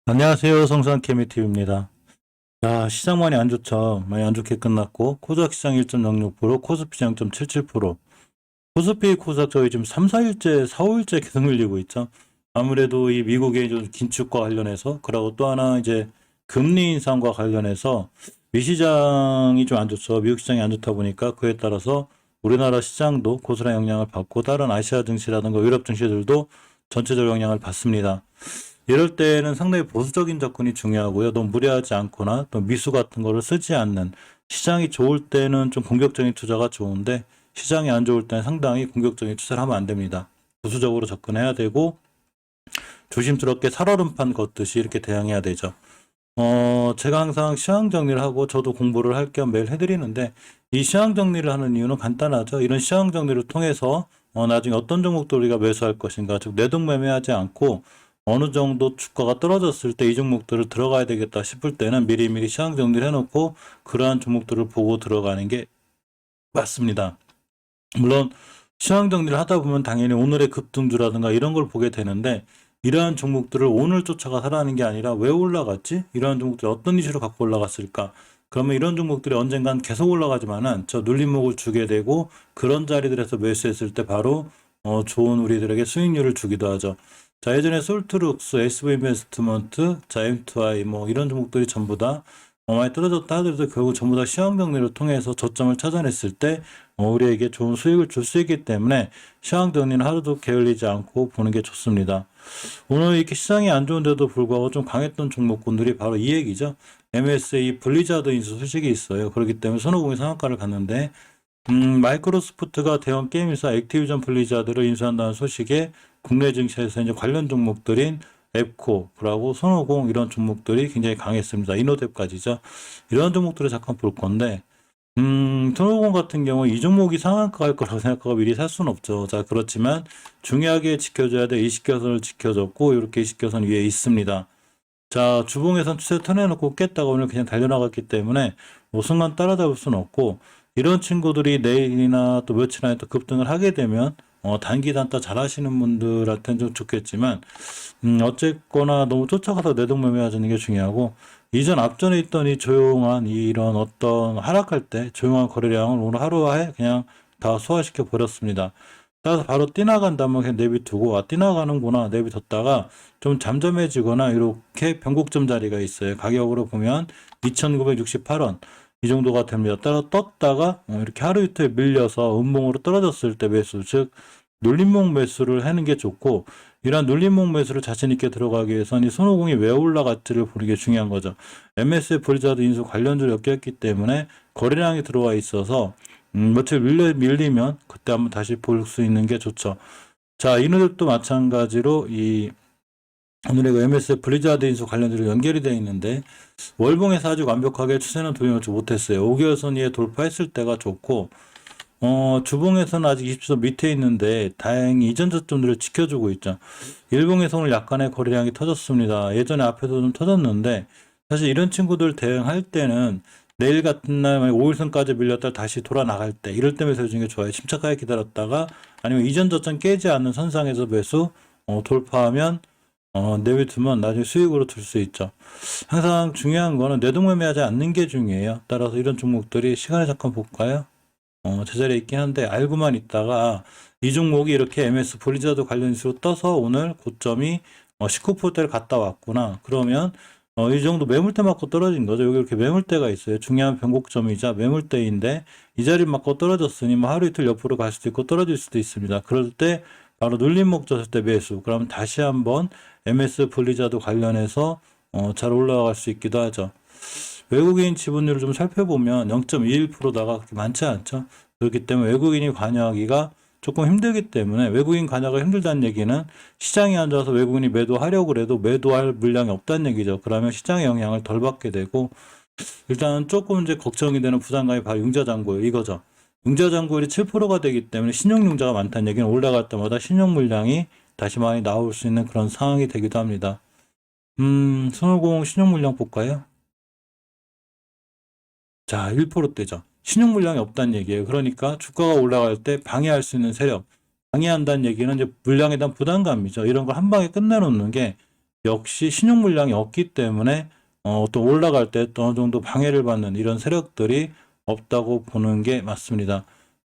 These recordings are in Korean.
안녕하세요. 성산케미TV입니다. 자, 시장 많이 안 좋죠. 많이 안 좋게 끝났고, 코스닥 시장 1.06%, 코스피 시장 0.77%. 코스피, 코스닥 저희 지금 3, 4일째, 4, 5일째 계속 밀리고 있죠. 아무래도 이 미국의 좀 긴축과 관련해서, 그리고 또 하나 이제 금리 인상과 관련해서 미시장이 좀 안 좋죠. 미국 시장이 안 좋다 보니까 그에 따라서 우리나라 시장도 고스란히 영향을 받고 다른 아시아 증시라든가 유럽 증시들도 전체적으로 영향을 받습니다. 이럴 때는 상당히 보수적인 접근이 중요하고요. 너무 무리하지 않거나 또 미수 같은 거를 쓰지 않는, 시장이 좋을 때는 좀 공격적인 투자가 좋은데 시장이 안 좋을 때는 상당히 공격적인 투자를 하면 안 됩니다. 보수적으로 접근해야 되고 조심스럽게 살얼음판 걷듯이 이렇게 대응해야 되죠. 제가 항상 시황 정리를 하고 저도 공부를 할 겸 매일 해드리는데, 이 시황 정리를 하는 이유는 간단하죠. 이런 시황 정리를 통해서 나중에 어떤 종목도 우리가 매수할 것인가, 즉 내동매매하지 않고 어느 정도 주가가 떨어졌을 때 이 종목들을 들어가야 되겠다 싶을 때는 미리미리 시황 정리를 해놓고 그러한 종목들을 보고 들어가는 게 맞습니다. 물론 시황 정리를 하다 보면 당연히 오늘의 급등주라든가 이런 걸 보게 되는데, 이러한 종목들을 오늘 쫓아가 사라는 게 아니라 왜 올라갔지? 이러한 종목들이 어떤 이슈로 갖고 올라갔을까? 그러면 이런 종목들이 언젠간 계속 올라가지만은 저 눌림목을 주게 되고, 그런 자리들에서 매수했을 때 바로 좋은 우리들에게 수익률을 주기도 하죠. 자, 예전에 솔트룩스, SV인베스트먼트, 자, M2I 뭐 이런 종목들이 전부 다 많이 떨어졌다 하더라도 결국 전부 다 시황 정리를 통해서 저점을 찾아냈을 때 우리에게 좋은 수익을 줄 수 있기 때문에 시황 정리는 하루도 게을리지 않고 보는 게 좋습니다. 오늘 이렇게 시장이 안 좋은데도 불구하고 좀 강했던 종목군들이 바로 이 얘기죠. MSA 블리자드 인수 소식이 있어요. 그렇기 때문에 손오공이 상한가를 갔는데, 마이크로소프트가 대형 게임회사 액티비전 블리자드를 인수한다는 소식에 국내 증시에서 이제 관련 종목들인 앱코, 그리고 손오공 이런 종목들이 굉장히 강했습니다. 이노뎁까지죠. 이런 종목들을 잠깐 볼 건데, 손오공 같은 경우 이 종목이 상한가 갈 거라고 생각하고 미리 살 수는 없죠. 자, 그렇지만 중요하게 지켜줘야 돼. 이식교선을 지켜줬고, 이렇게 이식교선 위에 있습니다. 자, 주봉에선 추세 턴해놓고 깼다가 오늘 그냥 달려나갔기 때문에 뭐 순간 따라잡을 수는 없고, 이런 친구들이 내일이나 또 며칠 안에 또 급등을 하게 되면 단기 단타 잘 하시는 분들한테는 좀 좋겠지만, 어쨌거나 너무 쫓아가서 내동매매하자는 게 중요하고, 이전 앞전에 있던 이 조용한 이런 어떤 하락할 때 조용한 거래량을 오늘 하루에 그냥 다 소화시켜 버렸습니다. 따라서 바로 뛰나간다면 그냥 내비두고, 뛰나가는구나 내비뒀다가 좀 잠잠해지거나 이렇게 변곡점 자리가 있어요. 가격으로 보면 2,968원 이 정도가 됩니다. 따라 떴다가 이렇게 하루 이틀 밀려서 음봉으로 떨어졌을 때 매수, 즉 눌림목 매수를 하는 게 좋고, 이러한 눌림목 매수를 자신 있게 들어가기 위해서는 이 손오공이 왜 올라갈지를 보는 게 중요한 거죠. MSF 브리자드 인수 관련주를 엮였기 때문에 거래량이 들어와 있어서 며칠 밀리면 그때 한번 다시 볼 수 있는 게 좋죠. 자, 이노뎁도 마찬가지로 이 오늘의 그 MSF 블리자드 인수 관련주로 연결이 되어 있는데, 월봉에서 아직 완벽하게 추세는 돌려놓지 못했어요. 5개월선 위에 돌파했을 때가 좋고, 주봉에서는 아직 20선 밑에 있는데 다행히 이전 저점들을 지켜주고 있죠. 일봉에서 오늘 약간의 거래량이 터졌습니다. 예전에 앞에도 좀 터졌는데, 사실 이런 친구들 대응할 때는 내일 같은 날 5일선까지 밀렸다 다시 돌아 나갈 때, 이럴 때 매수 주는 게 좋아요. 침착하게 기다렸다가 아니면 이전 저점 깨지 않는 선상에서 매수 돌파하면 내비두면 나중에 수익으로 들 수 있죠. 항상 중요한 거는 내동매매하지 않는 게 중요해요. 따라서 이런 종목들이 시간을 잠깐 볼까요? 제자리에 있긴 한데 알고만 있다가 이 종목이 이렇게 MS 블리자드 관련주로 떠서 오늘 고점이 19%대를 갔다 왔구나. 그러면 이 정도 매물대 맞고 떨어진 거죠. 여기 이렇게 매물대가 있어요. 중요한 변곡점이자 매물대인데 이 자리 맞고 떨어졌으니 뭐 하루 이틀 옆으로 갈 수도 있고 떨어질 수도 있습니다. 그럴 때 바로 눌림목 졌을 때 매수. 그럼 다시 한번 MS 블리자드 관련해서 잘 올라갈 수 있기도 하죠. 외국인 지분율을 좀 살펴보면 0.21%다가 그렇게 많지 않죠. 그렇기 때문에 외국인이 관여하기가 조금 힘들기 때문에, 외국인 관여가 힘들다는 얘기는 시장이 앉아서 외국인이 매도하려고 해도 매도할 물량이 없다는 얘기죠. 그러면 시장의 영향을 덜 받게 되고, 일단 조금 이제 걱정이 되는 부담감이 바로 융자잔고율 이거죠. 융자잔고율이 7%가 되기 때문에 신용융자가 많다는 얘기는 올라갈 때마다 신용 물량이 다시 많이 나올 수 있는 그런 상황이 되기도 합니다. 손오공 신용 물량 볼까요? 자, 1%대죠. 신용 물량이 없다는 얘기예요. 그러니까 주가가 올라갈 때 방해할 수 있는 세력, 방해한다는 얘기는 이제 물량에 대한 부담감이죠. 이런 걸 한 방에 끝내놓는 게 역시 신용 물량이 없기 때문에 또 올라갈 때 또 어느 정도 방해를 받는 이런 세력들이 없다고 보는 게 맞습니다.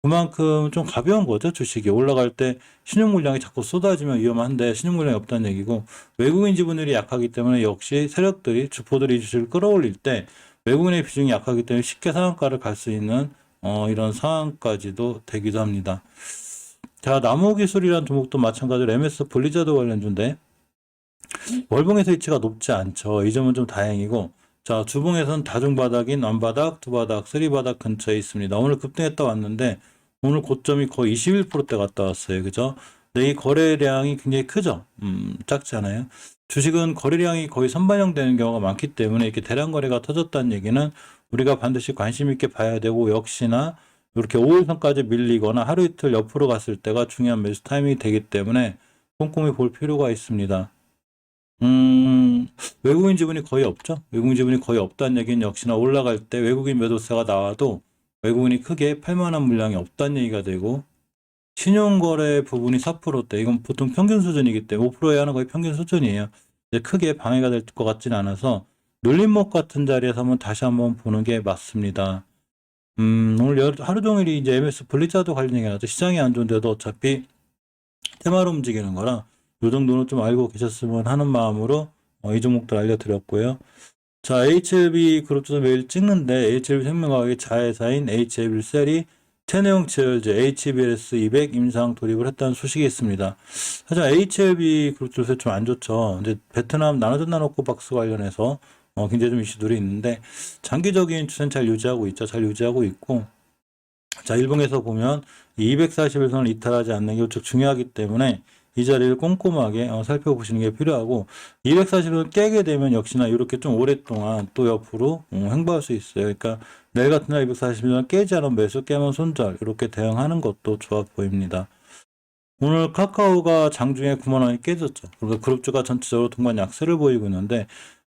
그만큼 좀 가벼운 거죠, 주식이. 올라갈 때 신용 물량이 자꾸 쏟아지면 위험한데 신용 물량이 없다는 얘기고, 외국인 지분율이 약하기 때문에 역시 세력들이, 주포들이 주식을 끌어올릴 때 외국인의 비중이 약하기 때문에 쉽게 상한가를 갈 수 있는 이런 상황까지도 되기도 합니다. 자, 나무기술이라는 종목도 마찬가지로 MS 블리자드 관련주인데 월봉에서 위치가 높지 않죠. 이 점은 좀 다행이고, 자, 주봉에서는 다중바닥인 완바닥, 두바닥, 쓰리바닥 근처에 있습니다. 오늘 급등했다 왔는데 오늘 고점이 거의 21%대 갔다 왔어요. 그죠? 근데 이 거래량이 굉장히 크죠. 작지 않아요. 주식은 거래량이 거의 선반영되는 경우가 많기 때문에 이렇게 대량 거래가 터졌다는 얘기는 우리가 반드시 관심 있게 봐야 되고, 역시나 이렇게 5일선까지 밀리거나 하루 이틀 옆으로 갔을 때가 중요한 매수 타이밍이 되기 때문에 꼼꼼히 볼 필요가 있습니다. 외국인 지분이 거의 없죠. 외국인 지분이 거의 없다는 얘기는 역시나 올라갈 때 외국인 매도세가 나와도 외국인이 크게 팔만한 물량이 없다는 얘기가 되고, 신용거래 부분이 4%대, 이건 보통 평균 수준이기 때문에 5%에 하는 거의 평균 수준이에요. 근데 크게 방해가 될 것 같지는 않아서 눌림목 같은 자리에서 한번 보는 게 맞습니다. 오늘 하루 종일이 이제 MS 블리자드 관련 얘기가 나죠. 시장이 안 좋은데도 어차피 테마로 움직이는 거라 이 정도는 좀 알고 계셨으면 하는 마음으로 이 종목들 알려드렸고요. 자, HLB 그룹주도 매일 찍는데 HLB 생명과학의 자회사인 HLB셀이 체내용 제열제 HBS 200 임상 돌입을 했다는 소식이 있습니다. 하지만 HLB 그룹주도 좀 안 좋죠. 이제 베트남 나눠준 나놓고 박스 관련해서 굉장히 좀 이슈들이 있는데 장기적인 추세는 잘 유지하고 있죠. 잘 유지하고 있고, 자, 일봉에서 보면 241선을 이탈하지 않는 게 무척 중요하기 때문에 이 자리를 꼼꼼하게 살펴보시는 게 필요하고, 240을 깨게 되면 역시나 이렇게 좀 오랫동안 또 옆으로 횡보할 수 있어요. 그러니까 내일 같은 날 240을 깨지 않은 매수, 깨면 손절, 이렇게 대응하는 것도 좋아 보입니다. 오늘 카카오가 장중에 9만 원이 깨졌죠. 그래서 그룹주가 전체적으로 동반 약세를 보이고 있는데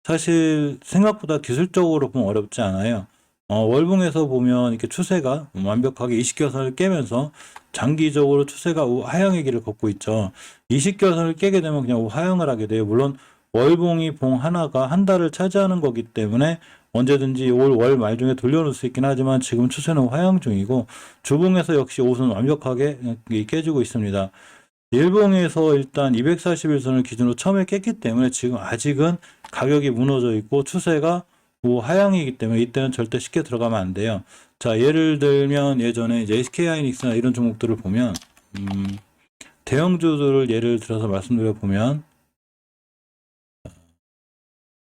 사실 생각보다 기술적으로 보면 어렵지 않아요. 월봉에서 보면 이렇게 추세가 완벽하게 20개선을 깨면서 장기적으로 추세가 하향의 길을 걷고 있죠. 20개선을 깨게 되면 그냥 하향을 하게 돼요. 물론 월봉이 봉 하나가 한 달을 차지하는 거기 때문에 언제든지 올 월 말 중에 돌려놓을 수 있긴 하지만 지금 추세는 하향 중이고, 주봉에서 역시 옷은 완벽하게 깨지고 있습니다. 일봉에서 일단 241선을 기준으로 처음에 깼기 때문에 지금 아직은 가격이 무너져 있고 추세가 하향이기 때문에 이때는 절대 쉽게 들어가면 안 돼요. 자, 예를 들면 예전에 이제 SK하이닉스나 이런 종목들을 보면 대형주들을 예를 들어서 말씀드려 보면,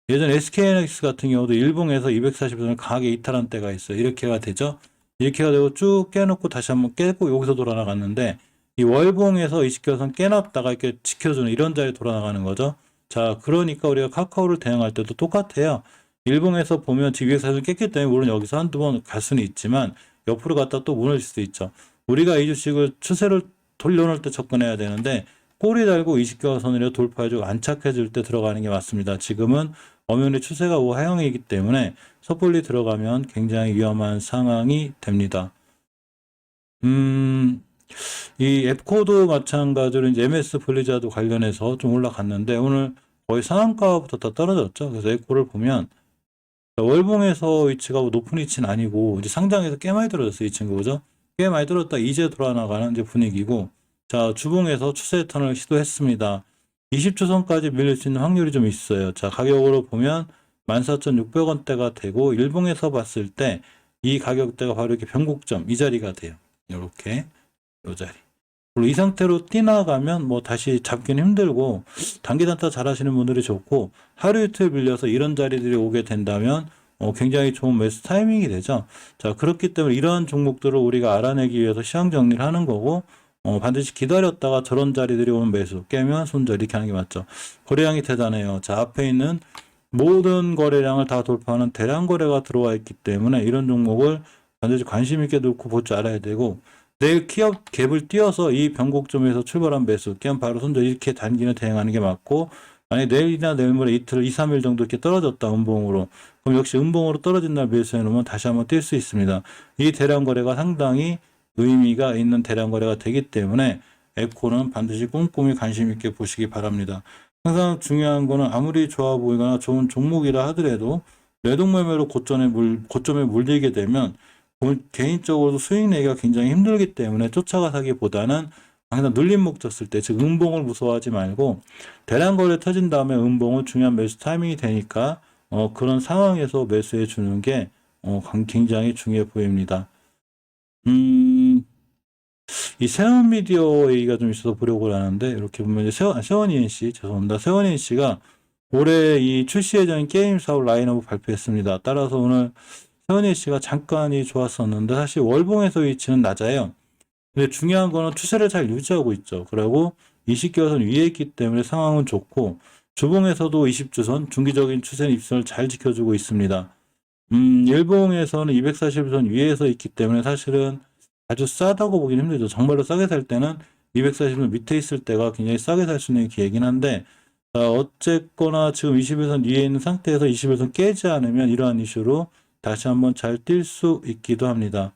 예전 SK하이닉스 같은 경우도 일봉에서 240선을 강하게 이탈한 때가 있어요. 이렇게가 되죠. 이렇게가 되고 쭉 깨놓고 다시 한번 깨고 여기서 돌아나갔는데, 이 월봉에서 20개선 깨놨다가 이렇게 지켜주는 이런 자리에 돌아나가는 거죠. 자, 그러니까 우리가 카카오를 대응할 때도 똑같아요. 일봉에서 보면 지금 240을 깼기 때문에 물론 여기서 한두 번 갈 수는 있지만 옆으로 갔다 또 무너질 수도 있죠. 우리가 이 주식을 추세를 돌려놓을 때 접근해야 되는데 꼬리 달고 20개선으로 돌파해주고 안착해줄 때 들어가는 게 맞습니다. 지금은 엄연히 추세가 하향이기 때문에 섣불리 들어가면 굉장히 위험한 상황이 됩니다. 이 앱코도 마찬가지로 이제 MS 블리자드 관련해서 좀 올라갔는데 오늘 거의 상한가부터 다 떨어졌죠. 그래서 앱코를 보면 월봉에서 위치가 높은 위치는 아니고 이제 상장에서 꽤 많이 떨어졌어요. 이 친구 그죠? 꽤 많이 떨어졌다 이제 돌아나가는 이제 분위기고, 자, 주봉에서 추세 턴을 시도했습니다. 20초선까지 밀릴 수 있는 확률이 좀 있어요. 자, 가격으로 보면 14,600원대가 되고 일봉에서 봤을 때 이 가격대가 바로 이렇게 변곡점 이 자리가 돼요. 이렇게 이 자리. 그리고 이 상태로 뛰나가면 뭐 다시 잡기는 힘들고, 단기 단타 잘 하시는 분들이 좋고, 하루 이틀 빌려서 이런 자리들이 오게 된다면 굉장히 좋은 매수 타이밍이 되죠. 자, 그렇기 때문에 이러한 종목들을 우리가 알아내기 위해서 시황 정리를 하는 거고, 반드시 기다렸다가 저런 자리들이 오면 매수, 깨면 손절 이렇게 하는 게 맞죠. 거래량이 대단해요. 자, 앞에 있는 모든 거래량을 다 돌파하는 대량 거래가 들어와 있기 때문에 이런 종목을 반드시 관심 있게 놓고 볼 줄 알아야 되고, 내일 키업 갭을 띄어서 이 변곡점에서 출발한 매수, 그냥 바로 손절 이렇게 단기는 대응하는 게 맞고, 만약에 내일이나 내일 모레 이틀, 2, 3일 정도 이렇게 떨어졌다, 음봉으로. 그럼 역시 음봉으로 떨어진 날 매수해 놓으면 다시 한번 뛸 수 있습니다. 이 대량 거래가 상당히 의미가 있는 대량 거래가 되기 때문에 앱코는 반드시 꼼꼼히 관심 있게 보시기 바랍니다. 항상 중요한 거는 아무리 좋아 보이거나 좋은 종목이라 하더라도 매도매매로 고점에 물리게 되면 개인적으로도 수익 내기가 굉장히 힘들기 때문에 쫓아가 사기보다는 항상 눌림 목적 쓸 때, 즉 음봉을 무서워하지 말고 대량 거래 터진 다음에 음봉은 중요한 매수 타이밍이 되니까 그런 상황에서 매수해 주는 게 굉장히 중요해 보입니다. 이 세원 미디어 얘기가 좀 있어서 보려고 하는데, 이렇게 보면 이제 세원 ENC, 죄송합니다. 세원 ENC가 올해 이 출시 예정인 게임 사업 라인업을 발표했습니다. 따라서 오늘 세원 ENC가 잠깐이 좋았었는데, 사실 월봉에서 위치는 낮아요. 근데 중요한 거는 추세를 잘 유지하고 있죠. 그리고 20개선 위에 있기 때문에 상황은 좋고, 주봉에서도 20주선 중기적인 추세 입선을 잘 지켜주고 있습니다. 일봉에서는 240선 위에서 있기 때문에 사실은 아주 싸다고 보기는 힘들죠. 정말로 싸게 살 때는 240선 밑에 있을 때가 굉장히 싸게 살 수 있는 기회이긴 한데, 어쨌거나 지금 21선 위에 있는 상태에서 21선 깨지 않으면 이러한 이슈로 다시 한번 잘 뛸 수 있기도 합니다.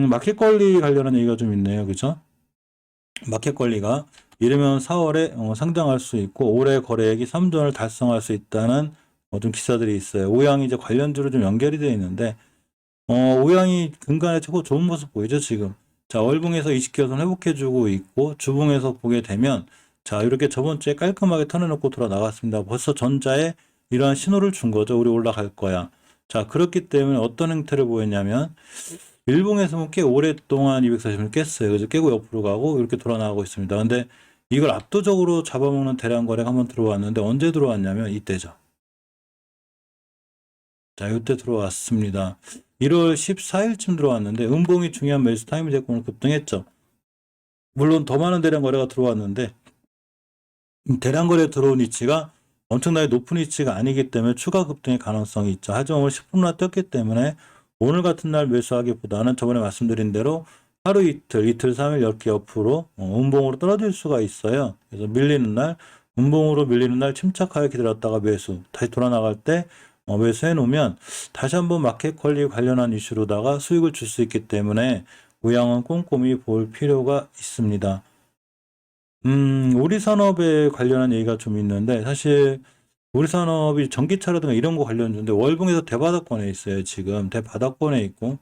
마켓 권리 관련한 얘기가 좀 있네요. 그죠? 마켓 권리가 이르면 4월에 상장할 수 있고 올해 거래액이 3조 원을 달성할 수 있다는 좀 기사들이 있어요. 오양이 이제 관련주로 좀 연결이 되어 있는데 오양이 근간에 최고 좋은 모습 보이죠, 지금. 자, 월봉에서 20개선 회복해주고 있고, 주봉에서 보게 되면, 자, 이렇게 저번 주에 깔끔하게 턴해놓고 돌아 나갔습니다. 벌써 전자에 이러한 신호를 준 거죠. 우리 올라갈 거야. 자, 그렇기 때문에 어떤 형태를 보였냐면, 일봉에서는 꽤 오랫동안 240을 깼어요. 그래서 깨고 옆으로 가고, 이렇게 돌아 나가고 있습니다. 근데 이걸 압도적으로 잡아먹는 대량 거래가 한번 들어왔는데, 언제 들어왔냐면, 이때죠. 자, 이때 들어왔습니다. 1월 14일쯤 들어왔는데 음봉이 중요한 매수 타임이 됐고 오늘 급등했죠. 물론 더 많은 대량 거래가 들어왔는데 대량 거래 들어온 위치가 엄청나게 높은 위치가 아니기 때문에 추가 급등의 가능성이 있죠. 하지만 오늘 10분이나 떴기 때문에 오늘 같은 날 매수하기보다는 저번에 말씀드린 대로 하루 이틀 3일 이렇게 옆으로 음봉으로 떨어질 수가 있어요. 그래서 밀리는 날 음봉으로 밀리는 날 침착하게 기다렸다가 매수 다시 돌아 나갈 때 매수해 놓으면 다시 한번 마켓 권리 관련한 이슈로다가 수익을 줄 수 있기 때문에 우양은 꼼꼼히 볼 필요가 있습니다. 우리 산업에 관련한 얘기가 좀 있는데 사실 우리 산업이 전기차라든가 이런 거 관련주인데 월봉에서 대바닥권에 있어요. 지금 대바닥권에 있고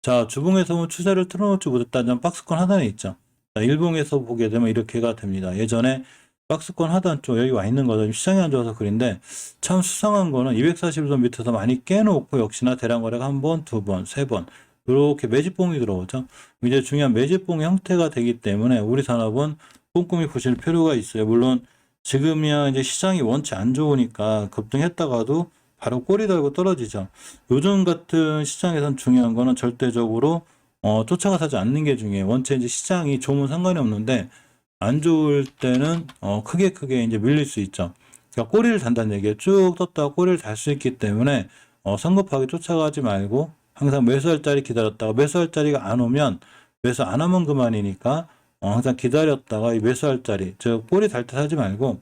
자 주봉에서는 추세를 틀어놓지 못했다면 박스권 하단에 있죠. 자, 일봉에서 보게 되면 이렇게가 됩니다. 예전에 박스권 하단 쪽 여기 와 있는 거죠. 시장이 안 좋아서 그런데 참 수상한 거는 240선 밑에서 많이 깨놓고 역시나 대량 거래가 한 번, 두 번, 세 번 이렇게 매집봉이 들어오죠. 이제 중요한 매집봉 형태가 되기 때문에 우리 산업은 꼼꼼히 보실 필요가 있어요. 물론 지금이야 이제 시장이 원체 안 좋으니까 급등했다가도 바로 꼬리 달고 떨어지죠. 요즘 같은 시장에선 중요한 거는 절대적으로 쫓아가 사지 않는 게 중요해요. 원체 이제 시장이 좋으면 상관이 없는데 안 좋을 때는 크게 이제 밀릴 수 있죠. 그러니까 꼬리를 단다는 얘기예요. 쭉 떴다가 꼬리를 달 수 있기 때문에 성급하게 쫓아가지 말고 항상 매수할 자리 기다렸다가 매수할 자리가 안 오면 매수 안 하면 그만이니까 항상 기다렸다가 이 매수할 자리, 즉 꼬리 달 때 사지 말고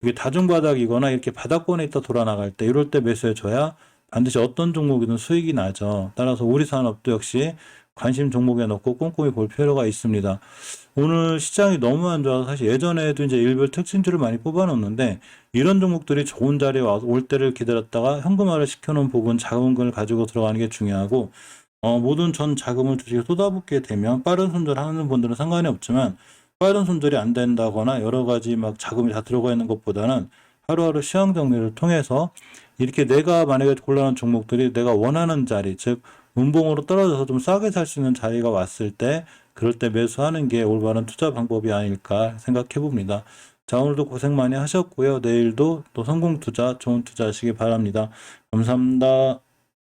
이게 다중바닥이거나 이렇게 바닥권에 있다 돌아 나갈 때 이럴 때 매수해 줘야 반드시 어떤 종목이든 수익이 나죠. 따라서 우리 산업도 역시 관심 종목에 넣고 꼼꼼히 볼 필요가 있습니다. 오늘 시장이 너무 안 좋아서 사실 예전에도 이제 일별 특징주를 많이 뽑아놓는데 이런 종목들이 좋은 자리에 와서 올 때를 기다렸다가 현금화를 시켜놓은 부분 자금을 가지고 들어가는 게 중요하고 모든 전 자금을 주식에 쏟아붓게 되면 빠른 손절하는 분들은 상관이 없지만 빠른 손절이 안 된다거나 여러 가지 막 자금이 다 들어가 있는 것보다는 하루하루 시황 정리를 통해서 이렇게 내가 만약에 골라놓은 종목들이 내가 원하는 자리, 즉 음봉으로 떨어져서 좀 싸게 살 수 있는 자리가 왔을 때 그럴 때 매수하는 게 올바른 투자 방법이 아닐까 생각해 봅니다. 자, 오늘도 고생 많이 하셨고요. 내일도 또 성공 투자, 좋은 투자 하시기 바랍니다. 감사합니다.